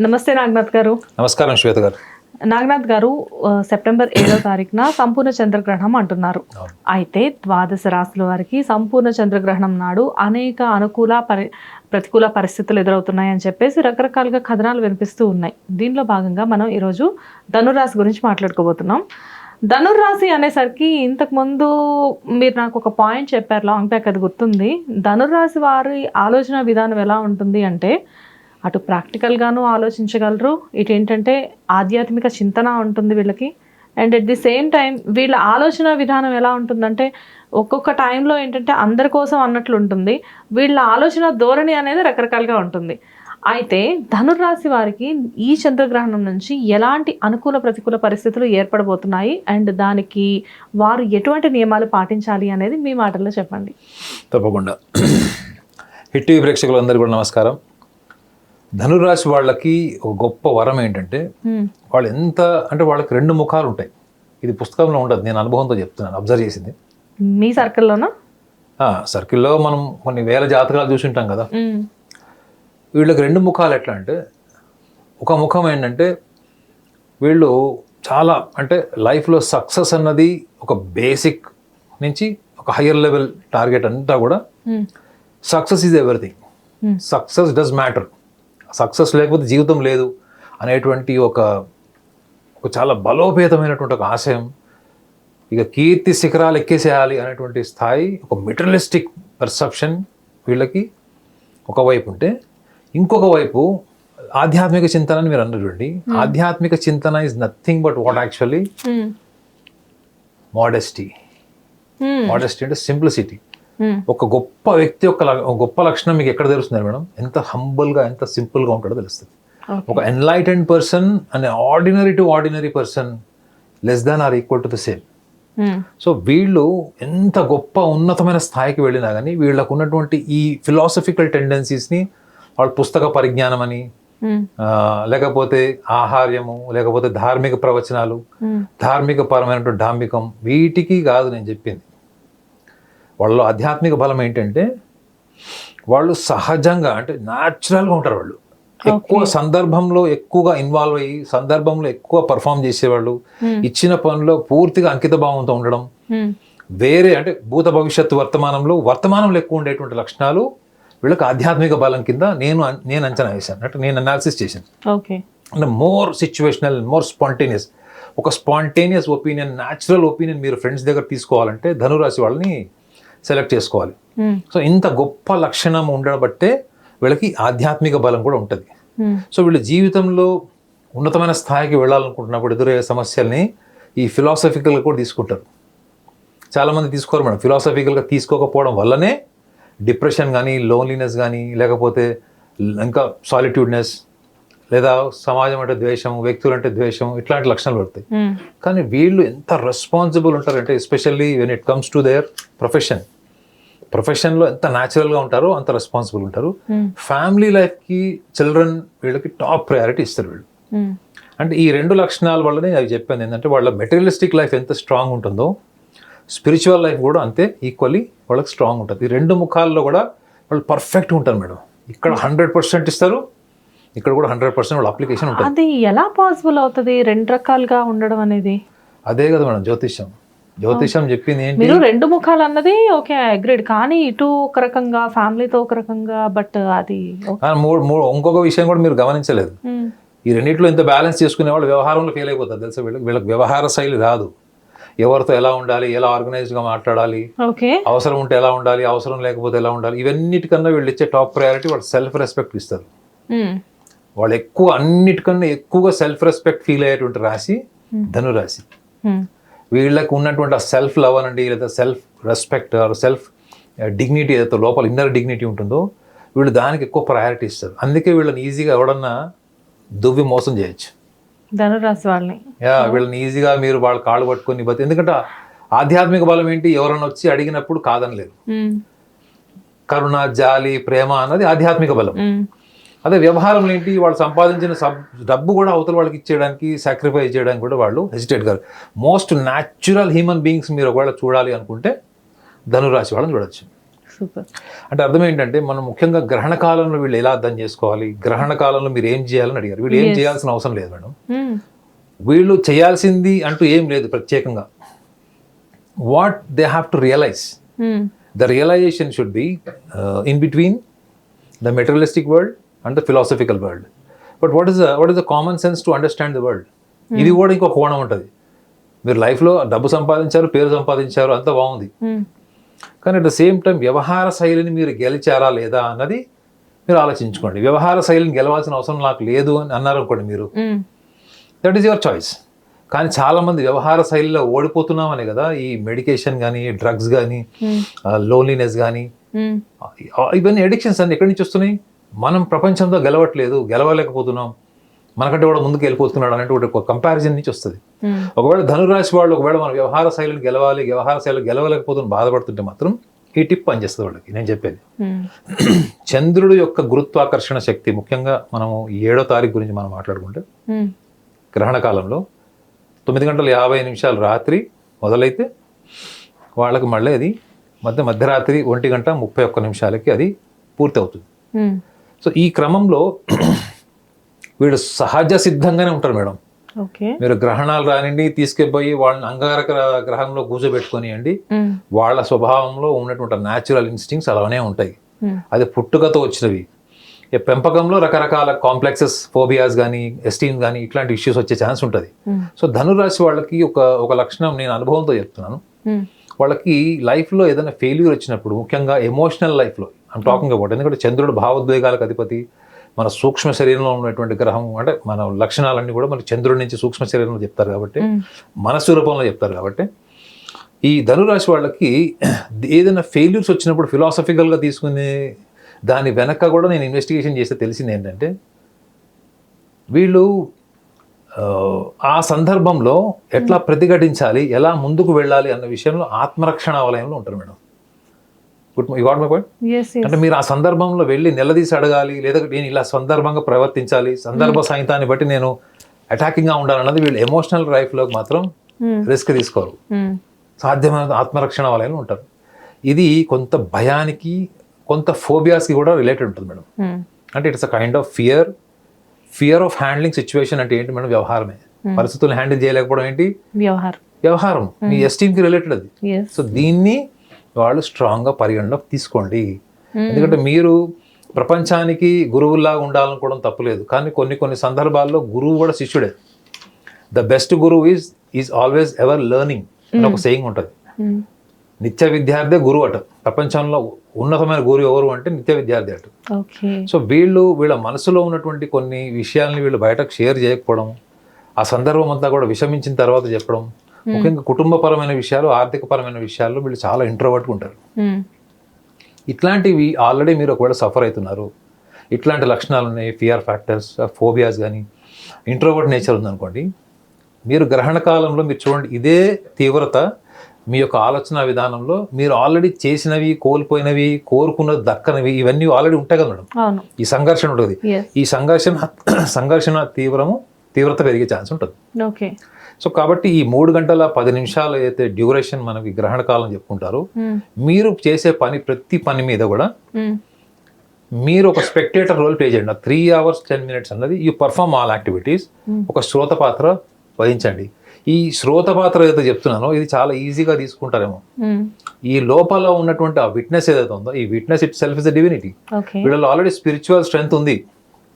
నమస్తే నాగనాథ్ గారు. నమస్కారం శ్వేత గారు. నాగనాథ్ గారు, సెప్టెంబర్ 7వ తారీఖున సంపూర్ణ చంద్రగ్రహణం అంటున్నారు. అయితే ద్వాదశ రాశుల వారికి సంపూర్ణ చంద్రగ్రహణం నాడు అనేక అనుకూల ప్రతికూల పరిస్థితులు ఎదురవుతున్నాయని చెప్పేసి రకరకాలుగా కథనాలు వినిపిస్తూ ఉన్నాయి. దీనిలో భాగంగా మనం ఈరోజు ధనురాశి గురించి మాట్లాడుకోబోతున్నాం. ధనుర్రాశి అనేసరికి ఇంతకుముందు మీరు నాకు ఒక పాయింట్ చెప్పారు, లాంగ్ బ్యాక్, అది గుర్తుంది. ధనుర్రాశి వారి ఆలోచన విధానం ఎలా ఉంటుంది అంటే, అటు ప్రాక్టికల్గాను ఆలోచించగలరు, ఇటు ఏంటంటే ఆధ్యాత్మిక చింతన ఉంటుంది వీళ్ళకి. And at the same time వీళ్ళ ఆలోచన విధానం ఎలా ఉంటుందంటే, ఒక్కొక్క టైంలో ఏంటంటే అందరి కోసం అన్నట్లు ఉంటుంది. వీళ్ళ ఆలోచన ధోరణి అనేది రకరకాలుగా ఉంటుంది. అయితే ధనుర్రాశి వారికి ఈ చంద్రగ్రహణం నుంచి ఎలాంటి అనుకూల ప్రతికూల పరిస్థితులు ఏర్పడబోతున్నాయి, అండ్ దానికి వారు ఎటువంటి నియమాలు పాటించాలి అనేది మీ మాటల్లో చెప్పండి. తప్పకుండా. హిట్ టీవీ ప్రేక్షకులందరికీ కూడా నమస్కారం. ధనుర్రాశి వాళ్ళకి ఒక గొప్ప వరం ఏంటంటే, వాళ్ళు ఎంత అంటే వాళ్ళకి రెండు ముఖాలు ఉంటాయి. ఇది పుస్తకంలో ఉండదు, నేను అనుభవంతో చెప్తున్నాను, అబ్జర్వ్ చేసింది. మీ సర్కిల్లోనా? సర్కిల్లో మనం కొన్ని వేల జాతకాలు చూసి ఉంటాం కదా. వీళ్ళకి రెండు ముఖాలు ఎట్లా అంటే, ఒక ముఖం ఏంటంటే వీళ్ళు చాలా అంటే లైఫ్లో సక్సెస్ అన్నది ఒక బేసిక్ నుంచి ఒక హయ్యర్ లెవెల్ టార్గెట్ అంతా కూడా success is everything, success does matter, success లేకపోతే జీవితం లేదు అనేటువంటి ఒక చాలా బలోపేతమైనటువంటి ఒక ఆశయం. ఇక కీర్తి శిఖరాలు ఎక్కేసేయాలి అనేటువంటి స్థాయి, ఒక మెటీరియలిస్టిక్ పర్సెప్షన్ వీళ్ళకి ఒకవైపు ఉంటే, ఇంకొక వైపు ఆధ్యాత్మిక చింతన అని మీరు అన్నారు చూడండి. ఆధ్యాత్మిక చింతన is nothing but what actually modesty. Modesty అంటే సింప్లిసిటీ. ఒక గొప్ప వ్యక్తి యొక్క గొప్ప లక్షణం మీకు ఎక్కడ తెలుస్తుంది మేడం? ఎంత హంబుల్గా, ఎంత సింపుల్గా ఉంటాడో తెలుస్తుంది. ఒక enlightened person and ordinary to ordinary person less than or equal to the same. So వీళ్ళు ఎంత గొప్ప ఉన్నతమైన స్థాయికి వెళ్ళినా కానీ వీళ్ళకు ఉన్నటువంటి ఈ ఫిలాసఫికల్ టెండెన్సీస్ని వాళ్ళ పుస్తక పరిజ్ఞానం అని, లేకపోతే ఆహార్యము, లేకపోతే ధార్మిక ప్రవచనాలు, ధార్మిక పరమైనటువంటి డాంబికం, వీటికి కాదు నేను చెప్పింది. వాళ్ళలో ఆధ్యాత్మిక బలం ఏంటంటే వాళ్ళు సహజంగా అంటే న్యాచురల్గా ఉంటారు. వాళ్ళు ఎక్కువ సందర్భంలో ఎక్కువగా ఇన్వాల్వ్ అయ్యి సందర్భంలో ఎక్కువ పర్ఫామ్ చేసేవాళ్ళు, ఇచ్చిన పనిలో పూర్తిగా అంకిత భావంతో ఉండడం, వేరే అంటే భూత భవిష్యత్తు వర్తమానంలో ఎక్కువ ఉండేటువంటి లక్షణాలు వీళ్ళకి ఆధ్యాత్మిక బలం కింద నేను అంచనా వేశాను, అంటే నేను అనాలిసిస్ చేశాను. అంటే మోర్ సిచ్యువేషనల్, మోర్ స్పాంటేనియస్. ఒక స్పాంటేనియస్ ఒపీనియన్, న్యాచురల్ ఒపీనియన్ మీరు ఫ్రెండ్స్ దగ్గర తీసుకోవాలంటే ధనురాశి వాళ్ళని సెలెక్ట్ చేసుకోవాలి. సో ఇంత గొప్ప లక్షణం ఉండబట్టే వీళ్ళకి ఆధ్యాత్మిక బలం కూడా ఉంటుంది. సో వీళ్ళ జీవితంలో ఉన్నతమైన స్థాయికి వెళ్ళాలనుకుంటున్నప్పుడు ఎదురయ్యే సమస్యల్ని ఈ ఫిలాసఫికల్గా కూడా తీసుకుంటారు. చాలామంది తీసుకోరు మేడం. ఫిలాసఫికల్గా తీసుకోకపోవడం వల్లనే డిప్రెషన్ కానీ, లోన్లీనెస్ కానీ, లేకపోతే ఇంకా సాలిట్యూడ్నెస్, లేదా సమాజం అంటే ద్వేషం, వ్యక్తులు అంటే ద్వేషం, ఇట్లాంటి లక్షణాలు పడతాయి. కానీ వీళ్ళు ఎంత రెస్పాన్సిబుల్ ఉంటారంటే, especially when it comes to their ప్రొఫెషన్లో ఎంత న్యాచురల్గా ఉంటారో అంత రెస్పాన్సిబుల్ ఉంటారు. ఫ్యామిలీ లైఫ్కి, చిల్డ్రన్, వీళ్ళకి టాప్ ప్రయారిటీ ఇస్తారు వీళ్ళు. అంటే ఈ రెండు లక్షణాల వల్లనే అవి చెప్పాను ఏంటంటే, వాళ్ళ మెటీరియలిస్టిక్ లైఫ్ ఎంత స్ట్రాంగ్ ఉంటుందో స్పిరిచువల్ లైఫ్ కూడా అంతే ఈక్వల్లీ వాళ్ళకి స్ట్రాంగ్ ఉంటుంది. ఈ రెండు ముఖాల్లో కూడా వాళ్ళు పర్ఫెక్ట్గా ఉంటారు మేడం. ఇక్కడ 100% ఇస్తారు, ఇక్కడ కూడా 100% వాళ్ళ అప్లికేషన్ ఉంటుంది. అది ఎలా పాసిబుల్ అవుతుంది రెండు రకాలుగా ఉండడం అనేది? అదే కదా మేడం జ్యోతిష్యం చెప్పింది ఏంటి? మీరు రెండు ముఖాలు అన్నది ఓకే, అగ్రీడ్. కానీ ఇటు ఒక రకంగా, ఫ్యామిలీతో ఒక రకంగా, బట్ అది ఇంకొక విషయం కూడా మీరు గమనించలేదు. ఈ రెండిట్లో ఇంత బ్యాలెన్స్ చేసుకునే వాళ్ళు వ్యవహారంలో ఫెయిల్ అయిపోతారు తెలుసా. వీళ్ళకి వ్యవహార శైలి రాదు. ఎవరితో ఎలా ఉండాలి, ఎలా ఆర్గనైజ్డ్గా మాట్లాడాలి, అవసరం ఉంటే ఎలా ఉండాలి, అవసరం లేకపోతే ఎలా ఉండాలి, ఇవన్నిటికన్నా వీళ్ళు ఇచ్చే టాప్ ప్రయారిటీ వాళ్ళు సెల్ఫ్ రెస్పెక్ట్ ఇస్తారు. వాళ్ళు అన్నిటికన్నా ఎక్కువగా సెల్ఫ్ రెస్పెక్ట్ ఫీల్ అయ్యేటువంటి రాశి ధనురాశి. వీళ్ళకి ఉన్నటువంటి ఆ సెల్ఫ్ లవ్ అనండి, లేదా self respect or self dignity ఏదైతే లోపల ఇన్నర్ డిగ్నిటీ ఉంటుందో వీళ్ళు దానికి ఎక్కువ ప్రయారిటీ ఇస్తారు. అందుకే వీళ్ళని ఈజీగా ఎవడన్నా దువ్వి మోసం చేయొచ్చు ధనురాశి వాళ్ళని. వీళ్ళని ఈజీగా మీరు వాళ్ళ కాళ్ళు పట్టుకొని ఎందుకంటే ఆధ్యాత్మిక బలం ఏంటి? ఎవరన్నా వచ్చి అడిగినప్పుడు కాదనలేదు. కరుణ, జాలి, ప్రేమ అన్నది ఆధ్యాత్మిక బలం. అదే వ్యవహారంలో ఏంటి? వాళ్ళు సంపాదించిన డబ్బు కూడా అవతల వాళ్ళకి ఇచ్చేయడానికి, సాక్రిఫైస్ చేయడానికి కూడా వాళ్ళు హెసిటేట్ కాదు. మోస్ట్ న్యాచురల్ హ్యూమన్ బీయింగ్స్ మీరు ఒకవేళ చూడాలి అనుకుంటే ధనురాశి వాళ్ళని చూడొచ్చు. సూపర్. అంటే అర్థం ఏంటంటే మనం ముఖ్యంగా గ్రహణ కాలంలో వీళ్ళు ఎలా అర్థం చేసుకోవాలి, గ్రహణ కాలంలో మీరు ఏం చేయాలని అడిగారు. వీళ్ళు ఏం చేయాల్సిన అవసరం లేదు మేడం. వీళ్ళు చేయాల్సింది అంటూ ఏం లేదు ప్రత్యేకంగా. What they have to realise, the realisation should be in between the materialistic world and the philosophical world. But what is the common sense to understand the world. ఇది కూడా ఇంకో కోణం ఉంటుంది. మీరు లైఫ్లో డబ్బు సంపాదించారు, పేరు సంపాదించారు, అంత బాగుంది. కానీ అట్ ద సేమ్ టైం వ్యవహార శైలిని మీరు గెలిచారా లేదా అన్నది మీరు ఆలోచించుకోండి. వ్యవహార శైలిని గెలవాల్సిన అవసరం నాకు లేదు అని అన్నారు అనుకోండి మీరు, దట్ ఈస్ యువర్ చాయిస్. కానీ చాలా మంది వ్యవహార శైలిలో ఓడిపోతున్నామనే కదా ఈ మెడికేషన్ కానీ, డ్రగ్స్ కానీ, లోన్లీనెస్ కానీ, ఇవన్నీ అడిక్షన్స్ అన్ని ఎక్కడి నుంచి వస్తున్నాయి? మనం ప్రపంచంతో గెలవలేకపోతున్నాం, మనకంటే కూడా ముందుకు వెళ్ళిపోతున్నాడు అనేటువంటి ఒక కంపారిజన్ నుంచి వస్తుంది. ఒకవేళ ధనురాశి వాళ్ళు ఒకవేళ మన వ్యవహార శైలిని గెలవాలి, వ్యవహార శైలి గెలవలేకపోతున్న బాధపడుతుంటే మాత్రం ఈ టిప్ పనిచేస్తుంది వాళ్ళకి. నేను చెప్పేది చంద్రుడు యొక్క గురుత్వాకర్షణ శక్తి, ముఖ్యంగా మనము 7వ తారీఖు గురించి మనం మాట్లాడుకుంటే గ్రహణ కాలంలో 9:50 రాత్రి మొదలైతే వాళ్ళకి మళ్ళీ అది మధ్యరాత్రి 1:31 అది పూర్తి అవుతుంది. సో ఈ క్రమంలో వీళ్ళు సహజ సిద్ధంగానే ఉంటారు మేడం. మీరు గ్రహణాలు రానివ్వండి, తీసుకెళ్ళిపోయి వాళ్ళని అంగారక గ్రహంలో కూర్చోబెట్టుకొనియండి, వాళ్ళ స్వభావంలో ఉన్నటువంటి న్యాచురల్ ఇన్స్టింక్ట్స్ అలానే ఉంటాయి. అది పుట్టుకతో వచ్చినవి. పెంపకంలో రకరకాల కాంప్లెక్సెస్, ఫోబియాస్ కానీ, ఎస్టీమ్ కానీ ఇట్లాంటి ఇష్యూస్ వచ్చే ఛాన్స్ ఉంటుంది. సో ధనురాశి వాళ్ళకి ఒక లక్షణం నేను అనుభవంతో చెప్తున్నాను. వాళ్ళకి లైఫ్లో ఏదైనా ఫెయిల్యూర్ వచ్చినప్పుడు, ముఖ్యంగా ఎమోషనల్ లైఫ్లో ఐమ్ టాకింగ్ అబౌట్, ఎందుకంటే చంద్రుడు భావోద్వేగాలకు అధిపతి, మన సూక్ష్మ శరీరంలో ఉన్నటువంటి గ్రహం, అంటే మన లక్షణాలన్నీ కూడా మనకి చంద్రుడి నుంచి సూక్ష్మ శరీరంలో చెప్తారు కాబట్టి, మనస్సు రూపంలో చెప్తారు కాబట్టి, ఈ ధనురాశి వాళ్ళకి ఏదైనా ఫెయిల్యూర్స్ వచ్చినప్పుడు ఫిలాసఫికల్గా తీసుకునే దాని వెనక కూడా నేను ఇన్వెస్టిగేషన్ చేస్తే తెలిసింది ఏంటంటే, వీళ్ళు ఆ సందర్భంలో ఎట్లా ప్రతిఘటించాలి, ఎలా ముందుకు వెళ్ళాలి అన్న విషయంలో ఆత్మరక్షణ వలయంలో ఉంటారు madam. You got my point? అంటే మీరు ఆ సందర్భంలో వెళ్ళి నిలదీసి అడగాలి, లేదా నేను ఇలా సందర్భంగా ప్రవర్తించాలి, సందర్భ సహితాన్ని బట్టి నేను అటాకింగ్గా ఉండాలన్నది వీళ్ళు ఎమోషనల్ లైఫ్లోకి మాత్రం రిస్క్ తీసుకోరు. సాధ్యమైన ఆత్మరక్షణ వలయంలో ఉంటారు. ఇది కొంత భయానికి, కొంత ఫోబియాస్కి కూడా రిలేటెడ్ ఉంటుంది మేడం. అంటే it's a kind of fear of handling situation. అంటే ఏంటి మేడం? వ్యవహారమే. పరిస్థితులను హ్యాండిల్ చేయలేకపోవడం ఏంటి? వ్యవహారం. మీ ఎస్టీమ్కి రిలేటెడ్ అది. సో దీన్ని వాళ్ళు స్ట్రాంగ్గా పరిగణలోకి తీసుకోండి. ఎందుకంటే మీరు ప్రపంచానికి గురువులాగా ఉండాలనుకోవడం తప్పులేదు, కానీ కొన్ని సందర్భాల్లో గురువు కూడా శిష్యుడే. ద బెస్ట్ గురువు ఈజ్ ఆల్వేస్ ఎవర్ లెర్నింగ్ అని ఒక సేయింగ్ ఉంటుంది. నిత్య విద్యార్థి గురువు అట. ప్రపంచంలో ఉన్నతమైన గురువు ఎవరు అంటే నిత్య విద్యార్థి అట. సో వీళ్ళ మనసులో ఉన్నటువంటి కొన్ని విషయాల్ని వీళ్ళు బయటకు షేర్ చేయకపోవడం, ఆ సందర్భం అంతా కూడా విషమించిన తర్వాత చెప్పడం, ముఖ్యంగా కుటుంబపరమైన విషయాలు, ఆర్థికపరమైన విషయాల్లో వీళ్ళు చాలా ఇంట్రోవర్ట్గా ఉంటారు. ఇట్లాంటివి ఆల్రెడీ మీరు ఒకవేళ సఫర్ అవుతున్నారు, ఇట్లాంటి లక్షణాలు ఉన్నాయి, ఫియర్ ఫ్యాక్టర్స్, ఫోబియాస్ కానీ, ఇంట్రోవర్ట్ నేచర్ ఉందనుకోండి, మీరు గ్రహణ కాలంలో మీరు చూడండి, ఇదే తీవ్రత మీ యొక్క ఆలోచన విధానంలో మీరు ఆల్రెడీ చేసినవి, కోల్పోయినవి, కోరుకున్నది దక్కనివి, ఇవన్నీ ఆల్రెడీ ఉంటాయి కదా మేడం. ఈ సంఘర్షణ ఉంటుంది. ఈ సంఘర్షణ తీవ్రత పెరిగే ఛాన్స్ ఉంటుంది. సో కాబట్టి ఈ 3:10 అయితే డ్యూరేషన్ మనకి గ్రహణ కాలం చెప్పుకుంటారు. మీరు చేసే ప్రతి పని మీద కూడా మీరు ఒక స్పెక్టేటర్ రోల్ ప్లే చేయండి. 3 hours 10 minutes అన్నది యూ పర్ఫార్మ్ ఆల్ యాక్టివిటీస్. ఒక శ్రోత పాత్ర వహించండి. ఈ శ్రోత పాత్ర ఏదైతే చెప్తున్నానో ఇది చాలా ఈజీగా తీసుకుంటారేమో. ఈ లోపల ఉన్నటువంటి ఆ విట్నెస్ ఏదైతే ఉందో, ఈ witness it self is a divinity. వీళ్ళలో ఆల్రెడీ స్పిరిచువల్ స్ట్రెంగ్త్ ఉంది.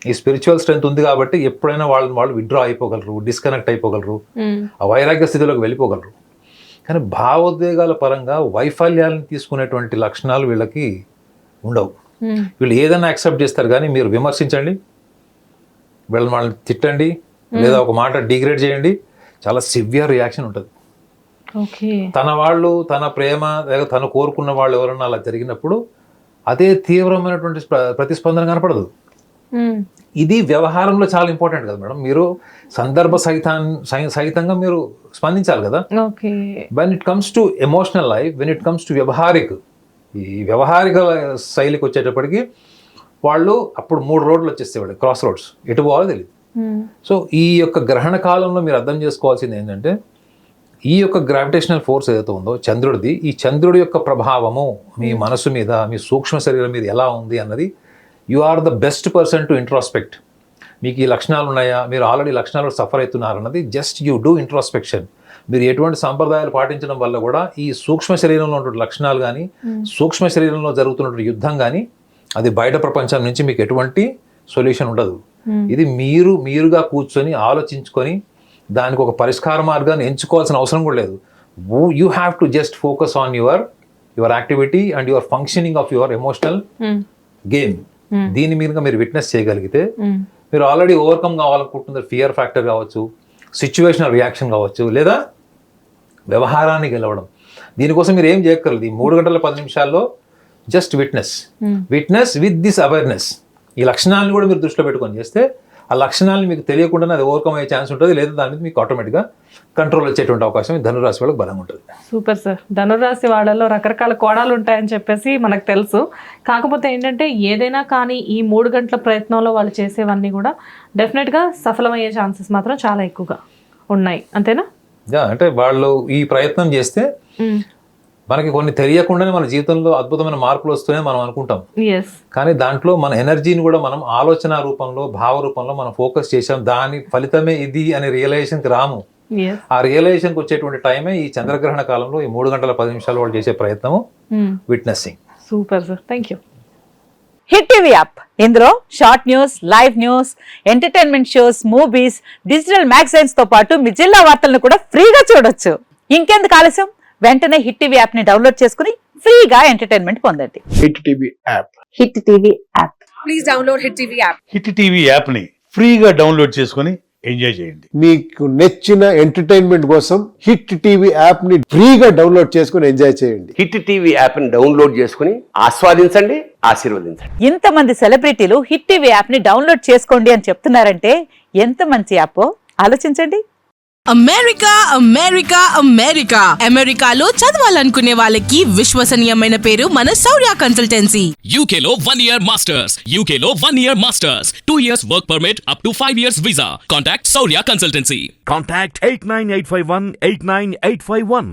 ఈ స్పిరిచువల్ స్ట్రెంగ్త్ ఉంది కాబట్టి ఎప్పుడైనా వాళ్ళు విత్డ్రా అయిపోగలరు, డిస్కనెక్ట్ అయిపోగలరు, ఆ వైరాగ్య స్థితిలోకి వెళ్ళిపోగలరు. కానీ భావోద్వేగాల పరంగా వైఫల్యాలను తీసుకునేటువంటి లక్షణాలు వీళ్ళకి ఉండవు. వీళ్ళు ఏదైనా యాక్సెప్ట్ చేస్తారు, కానీ మీరు విమర్శించండి, వాళ్ళని తిట్టండి, లేదా ఒక మాట డిగ్రేడ్ చేయండి, చాలా సివియర్ రియాక్షన్ ఉంటుంది. తన ప్రేమ లేదా తను కోరుకున్న వాళ్ళు ఎవరన్నా అలా జరిగినప్పుడు అదే తీవ్రమైనటువంటి ప్రతిస్పందన కనపడదు. ఇది వ్యవహారంలో చాలా ఇంపార్టెంట్ కదా మేడం. మీరు సందర్భ సహితంగా మీరు స్పందించాలి కదా. When it comes to emotional life, when it comes to ఈ వ్యవహారిక శైలికి వచ్చేటప్పటికి వాళ్ళు అప్పుడు 3 రోడ్లు వచ్చేస్తాయి, వాళ్ళు క్రాస్ రోడ్స్, ఎటు పోవాలో తెలియదు. సో ఈ యొక్క గ్రహణ కాలంలో మీరు అర్థం చేసుకోవాల్సింది ఏంటంటే, ఈ యొక్క గ్రావిటేషనల్ ఫోర్స్ ఏదైతే ఉందో చంద్రుడిది, ఈ చంద్రుడి యొక్క ప్రభావము మీ మనసు మీద, మీ సూక్ష్మ శరీరం మీద ఎలా ఉంది అన్నది you are the best person to introspect. మీకు ఈ లక్షణాలు ఉన్నాయా, మీరు ఆల్రెడీ లక్షణాలు సఫర్ అవుతున్నారు అన్నది జస్ట్ యూ డూ ఇంట్రాస్పెక్షన్. మీరు ఎటువంటి సాంప్రదాయాలు పాటించడం వల్ల కూడా ఈ సూక్ష్మ శరీరంలో ఉన్న లక్షణాలు కానీ, సూక్ష్మ శరీరంలో జరుగుతున్న యుద్ధం కానీ, అది బయట ప్రపంచం నుంచి మీకు ఎటువంటి సొల్యూషన్ ఉండదు. ఇది మీరుగా కూర్చొని ఆలోచించుకొని దానికి ఒక పరిష్కార మార్గాన్ని ఎంచుకోవాల్సిన అవసరం కూడా లేదు. You have to just focus on your activity and your functioning of your emotional game. దీని మీద మీరు విట్నెస్ చేయగలిగితే మీరు ఆల్రెడీ ఓవర్కమ్ కావాలనుకుంటున్నారు. ఫియర్ ఫ్యాక్టర్ కావచ్చు, సిచ్యువేషనల్ రియాక్షన్ కావచ్చు, లేదా వ్యవహారాన్ని గెలవడం. దీనికోసం మీరు ఏం చేయక్కర్లేదు. ఈ 3 గంటల 10 నిమిషాల్లో just witness with this awareness. ఈ లక్షణాలను కూడా మీరు దృష్టిలో పెట్టుకొని చేస్తే ఆ లక్షణాలను మీకు తెలియకుండానే అది ఓవర్కమ్ అయ్యే ఛాన్స్ ఉంటుంది, లేదా దాని మీద మీకు ఆటోమేటిక్గా కంట్రోల్ వచ్చేటువంటి అవకాశం ధనురాశి వాళ్ళకి బలంగా ఉంటుంది. Super sir. ధనురాశి వాళ్ళలో రకరకాల కోణాలు ఉంటాయని చెప్పేసి మనకు తెలుసు. కాకపోతే ఏంటంటే ఏదైనా కానీ ఈ 3 గంటల ప్రయత్నంలో వాళ్ళు చేసేవన్నీ కూడా డెఫినెట్గా సఫలమయ్యే ఛాన్సెస్ మాత్రం చాలా ఎక్కువగా ఉన్నాయి, అంతేనా? అంటే వాళ్ళు ఈ ప్రయత్నం చేస్తే మనకి కొన్ని తెలియకుండానే మన జీవితంలో అద్భుతమైన మార్పులు వస్తున్నాయని మనం అనుకుంటాం. కానీ దాంట్లో మన ఎనర్జీని కూడా మనం ఆలోచన రూపంలో, భావ రూపంలో మనం ఫోకస్ చేసాం. దాని ఫలితమే ఇది అనే రియలైజేషన్కి రాము. ఆ రియలైజేషన్కి వచ్చేటువంటి టైమే ఈ చంద్రగ్రహణ కాలంలో ఈ 3 గంటల 10 నిమిషాలు వాళ్ళు చేసే ప్రయత్నము witnessing. Super sir, thank you. Hit TV app, ఇందులో short news, live news, entertainment shows, movies, digital magazines తో పాటు మీ జిల్లా వార్తలను కూడా ఫ్రీగా చూడొచ్చు. ఇంకెందుకు ఆలస్యం, వెంటనే హిట్ టీవీ యాప్ ని డౌన్లోడ్ చేసుకుని ఫ్రీగా ఎంటర్టైన్మెంట్ పొందండి. Hit TV app. Hit TV app. Please download hit TV app. Hit TV app ని ఫ్రీగా డౌన్లోడ్ చేసుకుని ఎంజాయ్ చేయండి. మీకు నచ్చిన ఎంటర్టైన్మెంట్ కోసం హిట్ టీవీ యాప్ ని ఫ్రీగా డౌన్లోడ్ చేసుకుని ఎంజాయ్ చేయండి. హిట్ టీవీ యాప్ ని డౌన్లోడ్ చేసుకుని ఆస్వాదించండి, ఆశీర్వదించండి. ఇంతమంది సెలబ్రిటీలు హిట్ టీవీ యాప్ ని డౌన్లోడ్ చేసుకోండి అని చెప్తున్నారంటే ఎంత మంచి యాప్ ఆలోచించండి. అమెరికా అమెరికా అమెరికా అమెరికాలో చదవాలనుకునే వాళ్ళకి విశ్వసనీయమైన పేరు మన శౌర్య కన్సల్టెన్సీ. UK లో 1 year masters, UK లో 1 year masters, 2 years work permit up to 5 years visa. Contact Saurya Consultancy. Contact 89851 89851.